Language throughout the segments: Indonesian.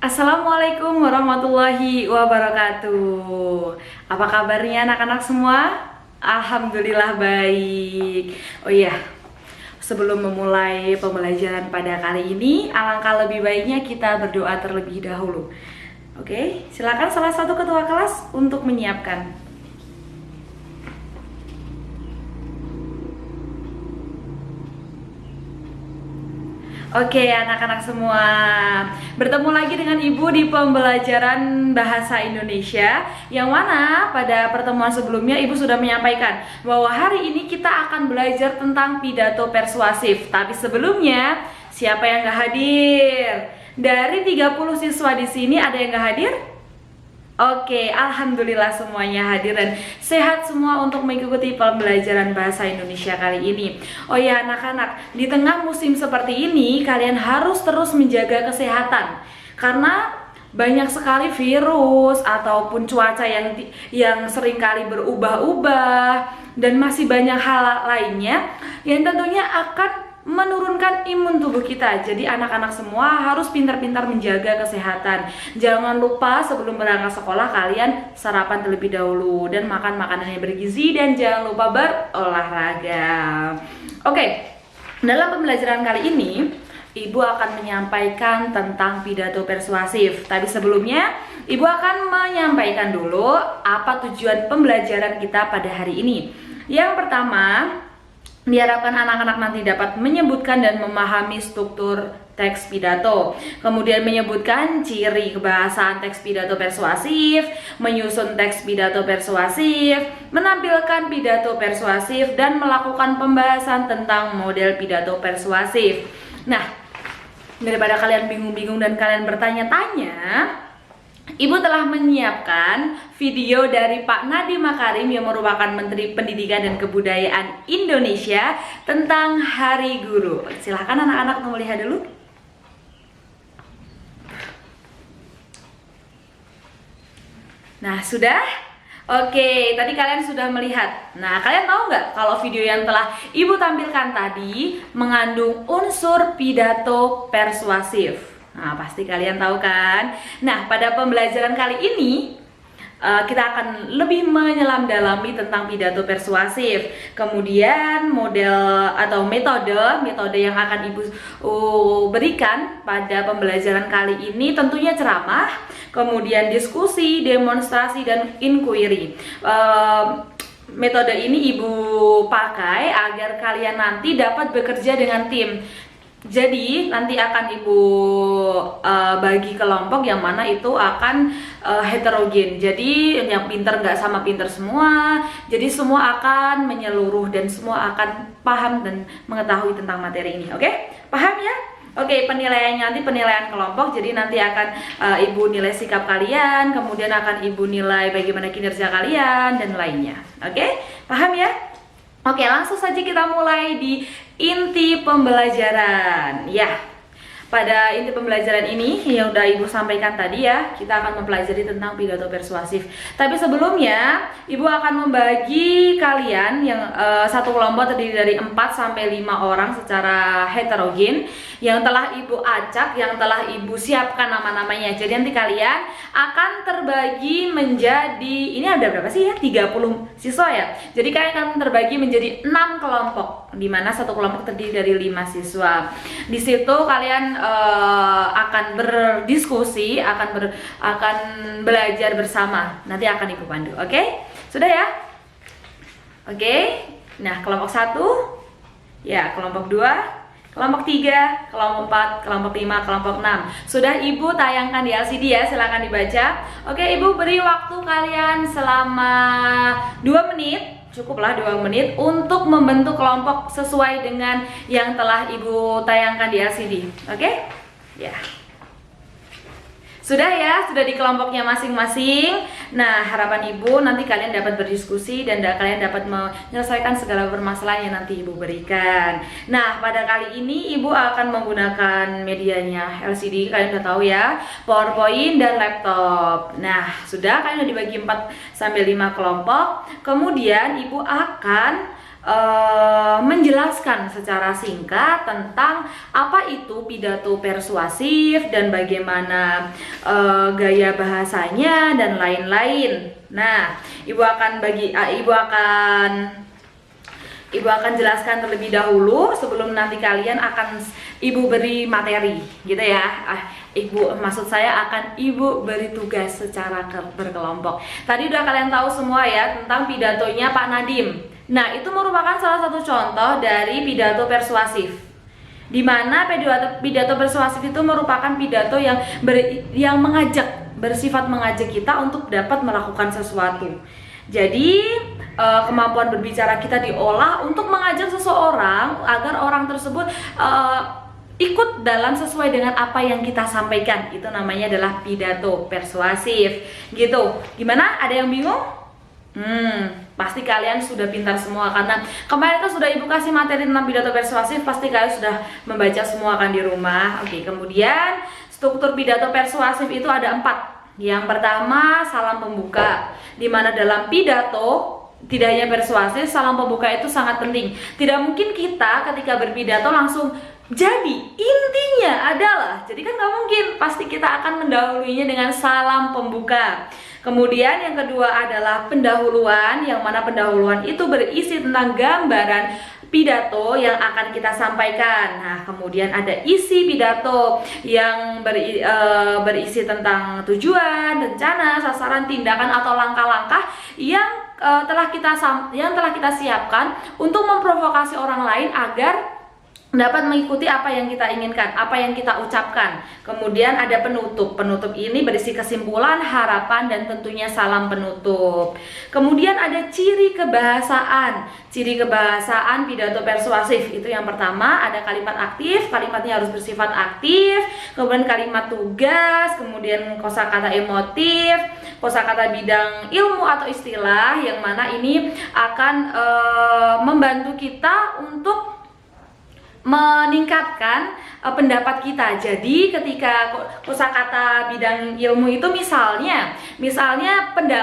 Assalamualaikum warahmatullahi wabarakatuh. Apa kabarnya anak-anak semua? Alhamdulillah baik. Oh iya, sebelum memulai pembelajaran pada kali ini, alangkah lebih baiknya kita berdoa terlebih dahulu. Oke, silakan salah satu ketua kelas untuk menyiapkan. Oke, anak-anak semua, bertemu lagi dengan Ibu di pembelajaran Bahasa Indonesia, yang mana pada pertemuan sebelumnya Ibu sudah menyampaikan bahwa hari ini kita akan belajar tentang pidato persuasif. Tapi sebelumnya, siapa yang gak hadir? Dari 30 siswa di sini ada yang gak hadir? Oke, alhamdulillah semuanya hadir dan sehat semua untuk mengikuti pembelajaran bahasa Indonesia kali ini. Oh ya anak-anak, di tengah musim seperti ini kalian harus terus menjaga kesehatan karena banyak sekali virus ataupun cuaca yang seringkali berubah-ubah dan masih banyak hal lainnya yang tentunya akan menurunkan imun tubuh kita. Jadi anak-anak semua harus pintar-pintar menjaga kesehatan. Jangan lupa sebelum berangkat sekolah kalian sarapan terlebih dahulu dan makan makanan yang bergizi dan jangan lupa berolahraga. Oke, dalam pembelajaran kali ini Ibu akan menyampaikan tentang pidato persuasif. Tapi sebelumnya Ibu akan menyampaikan dulu apa tujuan pembelajaran kita pada hari ini. Yang pertama, diharapkan anak-anak nanti dapat menyebutkan dan memahami struktur teks pidato, kemudian menyebutkan ciri kebahasaan teks pidato persuasif, menyusun teks pidato persuasif, menampilkan pidato persuasif, dan melakukan pembahasan tentang model pidato persuasif. Nah, daripada kalian bingung-bingung dan kalian bertanya-tanya, Ibu telah menyiapkan video dari Pak Nadiem Makarim yang merupakan Menteri Pendidikan dan Kebudayaan Indonesia tentang Hari Guru. Silahkan anak-anak melihat dulu. Nah, sudah? Oke, tadi kalian sudah melihat. Nah, kalian tahu nggak kalau video yang telah Ibu tampilkan tadi mengandung unsur pidato persuasif? Nah, pasti kalian tahu kan? Nah, pada pembelajaran kali ini kita akan lebih menyelam-dalami tentang pidato persuasif. Kemudian model atau metode yang akan Ibu berikan pada pembelajaran kali ini tentunya ceramah, kemudian diskusi, demonstrasi, dan inquiry. Metode ini Ibu pakai agar kalian nanti dapat bekerja dengan tim. Jadi nanti akan Ibu bagi kelompok yang mana itu akan heterogen. Jadi yang pinter nggak sama pinter semua. Jadi semua akan menyeluruh dan semua akan paham dan mengetahui tentang materi ini. Oke? Paham ya? Oke, penilaiannya nanti penilaian kelompok. Jadi nanti akan Ibu nilai sikap kalian, kemudian akan Ibu nilai bagaimana kinerja kalian dan lainnya. Oke? Paham ya? Oke, langsung saja kita mulai di inti pembelajaran. Ya, pada inti pembelajaran ini yang udah Ibu sampaikan tadi ya, kita akan mempelajari tentang pidato persuasif. Tapi sebelumnya, Ibu akan membagi kalian yang satu kelompok terdiri dari 4 sampai 5 orang secara heterogen yang telah Ibu acak, yang telah Ibu siapkan nama-namanya. Jadi nanti kalian akan terbagi menjadi, ini ada berapa sih ya? 30 siswa ya. Jadi kalian akan terbagi menjadi 6 kelompok, di mana satu kelompok terdiri dari 5 siswa. Di situ kalian akan berdiskusi, akan belajar bersama. Nanti akan Ibu pandu. Oke? Sudah ya? Oke. Nah, kelompok 1, ya, kelompok 2, kelompok 3, kelompok 4, kelompok 5, kelompok 6. Sudah Ibu tayangkan di LCD ya, silakan dibaca. Oke, Ibu beri waktu kalian selama 2 menit. Cukuplah 2 menit untuk membentuk kelompok sesuai dengan yang telah Ibu tayangkan di LCD. Oke? Ya. Sudah ya, sudah di kelompoknya masing-masing. Nah, harapan Ibu nanti kalian dapat berdiskusi dan kalian dapat menyelesaikan segala permasalahan yang nanti Ibu berikan. Nah, pada kali ini Ibu akan menggunakan medianya LCD, kalian udah tahu ya, PowerPoint dan laptop. Nah, sudah kalian udah dibagi 4 sampai 5 kelompok. Kemudian Ibu akan menjelaskan secara singkat tentang apa itu pidato persuasif dan bagaimana gaya bahasanya dan lain-lain. Nah, Ibu akan jelaskan terlebih dahulu sebelum nanti kalian akan Ibu beri materi, gitu ya. Maksud saya akan Ibu beri tugas secara berkelompok. Tadi udah kalian tahu semua ya tentang pidatonya Pak Nadiem. Nah, itu merupakan salah satu contoh dari pidato persuasif. Di mana pidato persuasif itu merupakan pidato yang mengajak, bersifat mengajak kita untuk dapat melakukan sesuatu. Jadi kemampuan berbicara kita diolah untuk mengajak seseorang agar orang tersebut ikut dalam sesuai dengan apa yang kita sampaikan. Itu namanya adalah pidato persuasif. Gitu. Gimana? Ada yang bingung? Pasti kalian sudah pintar semua karena kemarin kan sudah Ibu kasih materi tentang pidato persuasif. Pasti kalian sudah membaca semua kan di rumah. Oke, kemudian struktur pidato persuasif itu ada 4. Yang pertama, salam pembuka, di mana dalam pidato tidak hanya persuasif, salam pembuka itu sangat penting. Tidak mungkin kita ketika berpidato langsung jadi intinya adalah, jadi kan nggak mungkin, pasti kita akan mendahuluinya dengan salam pembuka. Kemudian yang kedua adalah pendahuluan, yang mana pendahuluan itu berisi tentang gambaran pidato yang akan kita sampaikan. Nah, kemudian ada isi pidato yang berisi tentang tujuan, rencana, sasaran, tindakan atau langkah-langkah yang telah kita siapkan untuk memprovokasi orang lain agar dapat mengikuti apa yang kita inginkan, apa yang kita ucapkan. Kemudian ada penutup. Penutup ini berisi kesimpulan, harapan, dan tentunya salam penutup. Kemudian ada ciri kebahasaan. Ciri kebahasaan pidato persuasif itu yang pertama ada kalimat aktif, kalimatnya harus bersifat aktif. Kemudian kalimat tugas, kemudian kosakata emotif, kosakata bidang ilmu atau istilah, yang mana ini akan membantu kita untuk meningkatkan pendapat kita. Jadi ketika kosakata bidang ilmu itu misalnya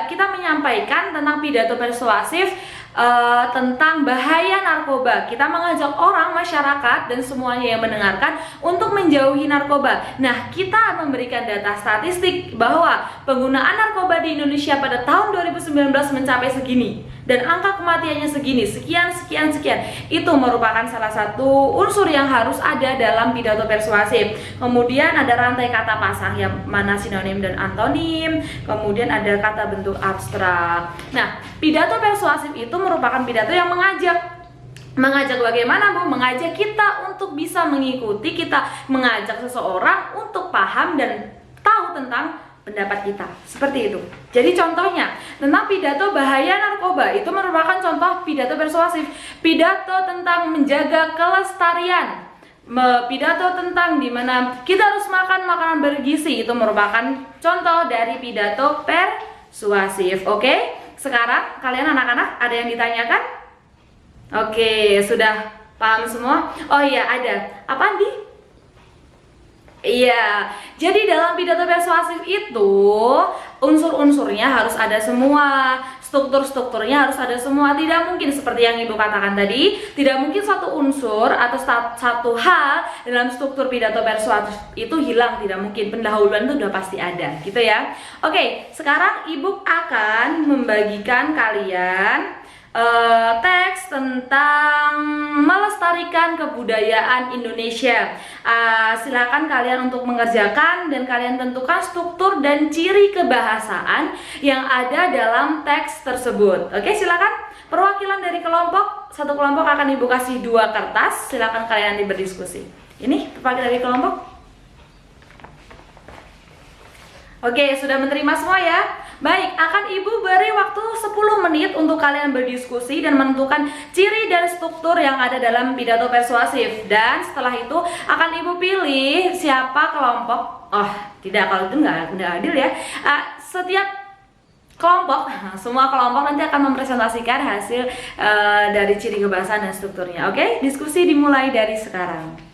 kita menyampaikan tentang pidato persuasif tentang bahaya narkoba. Kita mengajak orang, masyarakat, dan semuanya yang mendengarkan untuk menjauhi narkoba. Nah, kita memberikan data statistik bahwa penggunaan narkoba di Indonesia pada tahun 2019 mencapai segini, dan angka kematiannya segini, sekian. Itu merupakan salah satu unsur yang harus ada dalam pidato persuasif. Kemudian ada rantai kata pasang, yang mana sinonim dan antonim. Kemudian ada kata bentuk abstrak. Nah, pidato persuasif itu merupakan pidato yang mengajak bagaimana, Bu? Mengajak kita untuk bisa mengikuti, kita mengajak seseorang untuk paham dan tahu tentang pendapat kita. Seperti itu. Jadi contohnya tentang pidato bahaya narkoba itu merupakan contoh pidato persuasif. Pidato tentang menjaga kelestarian, pidato tentang dimana kita harus makan makanan bergizi, itu merupakan contoh dari pidato persuasif. Oke? Sekarang kalian anak-anak ada yang ditanyakan? Oke, sudah paham semua? Oh iya, ada. Apa Andi? Iya, jadi dalam pidato persuasif itu unsur-unsurnya harus ada semua, struktur-strukturnya harus ada semua. Tidak mungkin seperti yang Ibu katakan tadi, tidak mungkin satu unsur atau satu hal dalam struktur pidato persuasif itu hilang, tidak mungkin. Pendahuluan itu udah pasti ada, gitu ya. Oke, sekarang Ibu akan membagikan kalian teks tentang melestarikan kebudayaan Indonesia. Silakan kalian untuk mengerjakan dan kalian tentukan struktur dan ciri kebahasaan yang ada dalam teks tersebut. Oke, silakan. Perwakilan dari kelompok, satu kelompok akan Ibu kasih 2 kertas. Silakan kalian nanti berdiskusi. Ini perwakilan dari kelompok. Oke, sudah menerima semua ya? Baik, akan Ibu beri waktu 10 menit untuk kalian berdiskusi dan menentukan ciri dan struktur yang ada dalam pidato persuasif. Dan setelah itu akan Ibu pilih siapa kelompok. Oh, tidak, kalau itu nggak adil ya. Setiap kelompok, semua kelompok nanti akan mempresentasikan hasil dari ciri kebahasaan dan strukturnya. Oke, diskusi dimulai dari sekarang.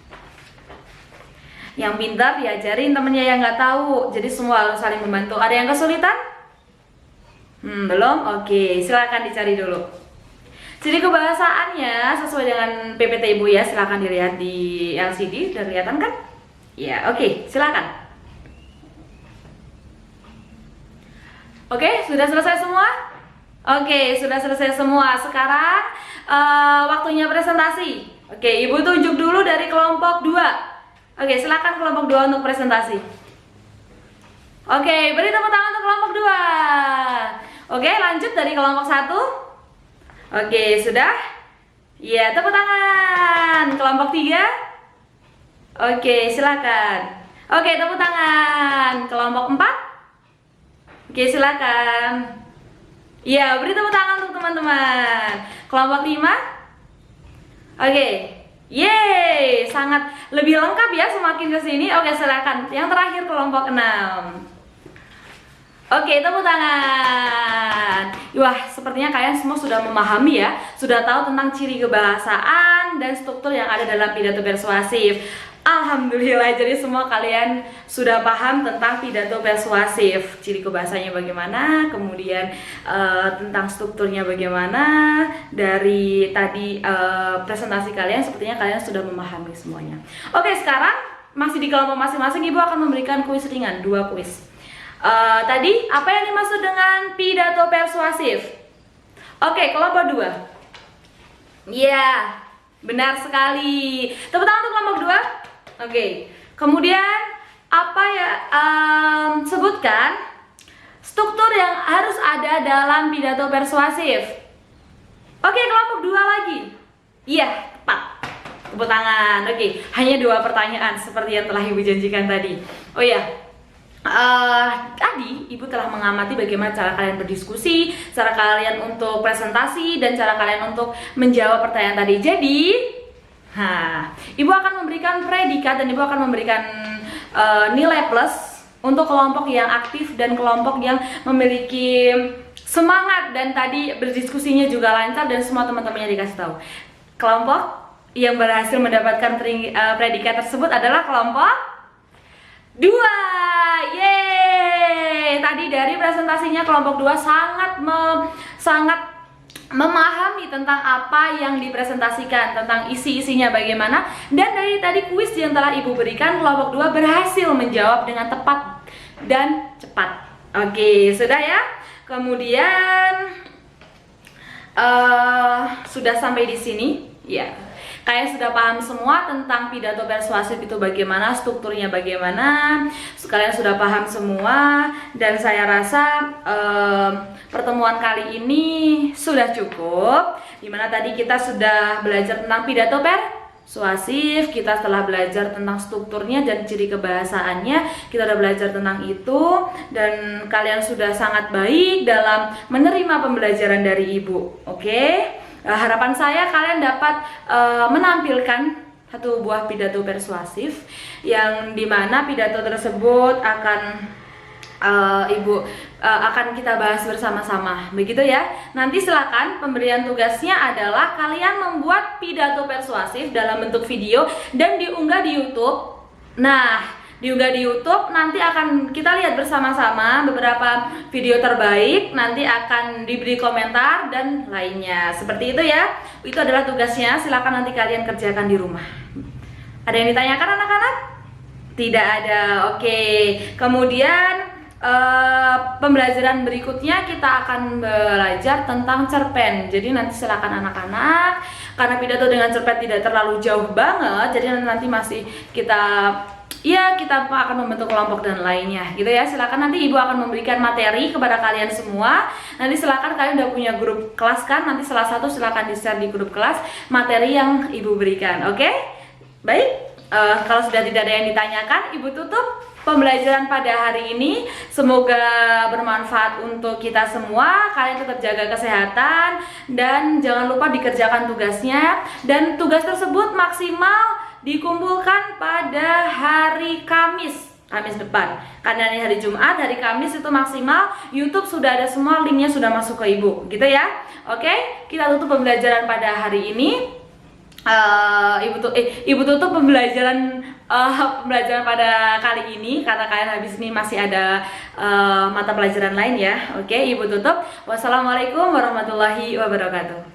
Yang pintar diajarin temennya yang nggak tahu. Jadi semua harus saling membantu. Ada yang kesulitan? Belum? Oke, silakan dicari dulu. Ciri kebahasaannya sesuai dengan PPT Ibu ya, silahkan dilihat di LCD, udah kelihatan kan? Ya, oke, silakan. Oke, sudah selesai semua? Oke, sudah selesai semua. Sekarang waktunya presentasi. Oke, Ibu tunjuk dulu dari kelompok 2. Oke, silakan kelompok 2 untuk presentasi. Oke, beri tepuk tangan untuk kelompok 2. Oke, lanjut dari kelompok 1. Oke, sudah? Ya, tepuk tangan. Kelompok 3. Oke, silakan. Oke, tepuk tangan. Kelompok 4. Oke, silakan. Ya, beri tepuk tangan untuk teman-teman. Kelompok 5. Oke. Yeay, sangat lebih lengkap ya semakin ke sini. Oke, silakan. Yang terakhir kelompok 6. Oke, tepuk tangan. Wah, sepertinya kalian semua sudah memahami ya, sudah tahu tentang ciri kebahasaan dan struktur yang ada dalam pidato persuasif. Alhamdulillah, jadi semua kalian sudah paham tentang pidato persuasif, ciri kebahasanya bagaimana, kemudian tentang strukturnya bagaimana. Dari tadi presentasi kalian, sepertinya kalian sudah memahami semuanya. Oke, sekarang masih di kelompok masing-masing, Ibu akan memberikan kuis ringan, 2 kuis. Tadi apa yang dimaksud dengan pidato persuasif? Oke, kelompok 2. Ya, benar sekali. Tepuk tangan untuk kelompok 2. Oke. Kemudian apa ya? Sebutkan struktur yang harus ada dalam pidato persuasif. Oke, kelompok 2 lagi. Iya, tepat. Tepuk tangan. Oke, hanya 2 pertanyaan seperti yang telah Ibu janjikan tadi. Oh ya. Tadi Ibu telah mengamati bagaimana cara kalian berdiskusi, cara kalian untuk presentasi, dan cara kalian untuk menjawab pertanyaan tadi. Jadi, Ibu akan memberikan predikat dan Ibu akan memberikan nilai plus untuk kelompok yang aktif dan kelompok yang memiliki semangat dan tadi berdiskusinya juga lancar dan semua teman-temannya dikasih tahu. Kelompok yang berhasil mendapatkan predikat tersebut adalah kelompok 2. Yeay! Tadi dari presentasinya kelompok 2 sangat memahami tentang apa yang dipresentasikan, tentang isi-isinya bagaimana. Dan dari tadi kuis yang telah Ibu berikan, kelompok 2 berhasil menjawab dengan tepat dan cepat. Oke, sudah ya? Kemudian sudah sampai di sini ya. Kalian sudah paham semua tentang pidato persuasif itu bagaimana, strukturnya bagaimana. Kalian sudah paham semua. Dan saya rasa pertemuan kali ini sudah cukup. Dimana tadi kita sudah belajar tentang pidato persuasif, kita telah belajar tentang strukturnya dan ciri kebahasaannya. Kita sudah belajar tentang itu. Dan kalian sudah sangat baik dalam menerima pembelajaran dari Ibu. Oke? Harapan saya kalian dapat menampilkan satu buah pidato persuasif yang dimana pidato tersebut akan Ibu akan kita bahas bersama-sama, begitu ya. Nanti silakan pemberian tugasnya adalah kalian membuat pidato persuasif dalam bentuk video dan diunggah di YouTube. Nah, diunggah di YouTube, nanti akan kita lihat bersama-sama beberapa video terbaik, nanti akan diberi komentar dan lainnya. Seperti itu ya. Itu adalah tugasnya, silakan nanti kalian kerjakan di rumah. Ada yang ditanyakan anak-anak? Tidak ada. Oke. Kemudian pembelajaran berikutnya kita akan belajar tentang cerpen. Jadi nanti silakan anak-anak, karena pidato dengan cerpen tidak terlalu jauh banget, jadi nanti masih kita akan membentuk kelompok dan lainnya gitu ya. Silakan nanti Ibu akan memberikan materi kepada kalian semua. Nanti silakan kalian udah punya grup kelas kan, nanti salah satu silakan di-share di grup kelas materi yang Ibu berikan. Oke? Baik, kalau sudah tidak ada yang ditanyakan, Ibu tutup pembelajaran pada hari ini. Semoga bermanfaat untuk kita semua. Kalian tetap jaga kesehatan dan jangan lupa dikerjakan tugasnya. Dan tugas tersebut maksimal dikumpulkan pada hari Kamis depan. Karena ini hari Jumat, hari Kamis itu maksimal. YouTube sudah ada semua, linknya sudah masuk ke Ibu, gitu ya. Oke, kita tutup pembelajaran pada hari ini. Ibu tutup pembelajaran pada kali ini karena kalian habis ini masih ada mata pelajaran lain ya. Oke, Ibu tutup. Wassalamualaikum warahmatullahi wabarakatuh.